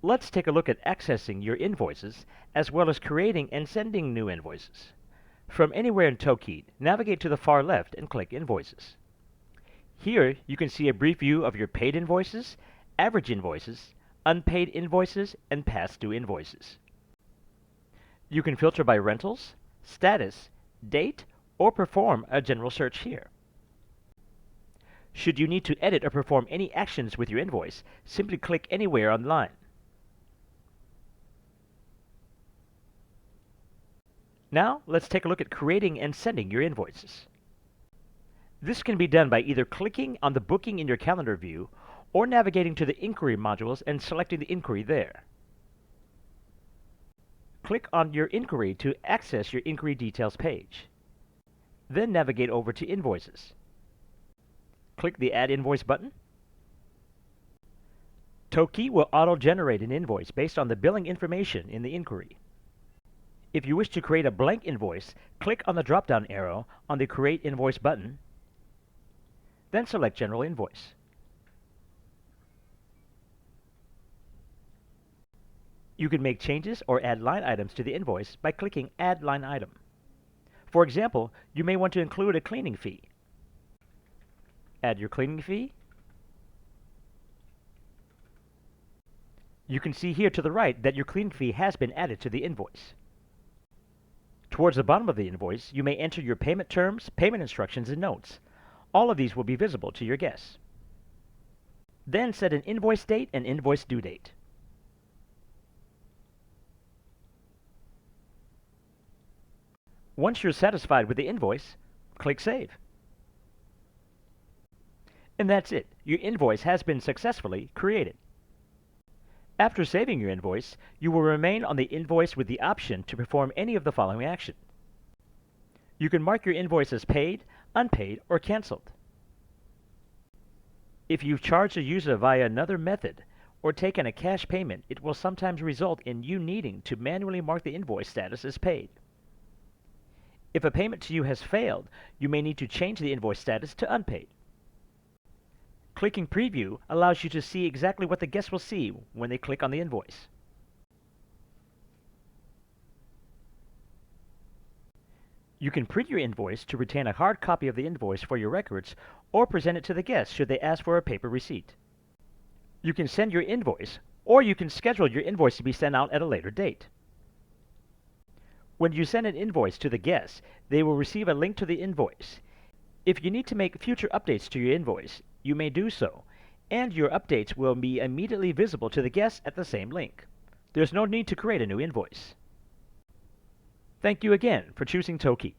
Let's take a look at accessing your invoices, as well as creating and sending new invoices. From anywhere in Toki, navigate to the far left and click Invoices. Here, you can see a brief view of your paid invoices, average invoices, unpaid invoices, and past due invoices. You can filter by rentals, status, date, or perform a general search here. Should you need to edit or perform any actions with your invoice, simply click anywhere on the line. Now, let's take a look at creating and sending your invoices. This can be done by either clicking on the booking in your calendar view or navigating to the inquiry modules and selecting the inquiry there. Click on your inquiry to access your inquiry details page. Then navigate over to Invoices. Click the Add Invoice button. Toki will auto-generate an invoice based on the billing information in the inquiry. If you wish to create a blank invoice, click on the drop-down arrow on the Create Invoice button, then select General Invoice. You can make changes or add line items to the invoice by clicking Add Line Item. For example, you may want to include a cleaning fee. Add your cleaning fee. You can see here to the right that your cleaning fee has been added to the invoice. Towards the bottom of the invoice, you may enter your payment terms, payment instructions, and notes. All of these will be visible to your guests. Then set an invoice date and invoice due date. Once you're satisfied with the invoice, click Save. And that's it. Your invoice has been successfully created. After saving your invoice, you will remain on the invoice with the option to perform any of the following actions. You can mark your invoice as paid, unpaid, or canceled. If you've charged a user via another method or taken a cash payment, it will sometimes result in you needing to manually mark the invoice status as paid. If a payment to you has failed, you may need to change the invoice status to unpaid. Clicking Preview allows you to see exactly what the guest will see when they click on the invoice. You can print your invoice to retain a hard copy of the invoice for your records or present it to the guest should they ask for a paper receipt. You can send your invoice, or you can schedule your invoice to be sent out at a later date. When you send an invoice to the guest, they will receive a link to the invoice. If you need to make future updates to your invoice, you may do so, and your updates will be immediately visible to the guest at the same link. There's no need to create a new invoice. Thank you again for choosing Toki.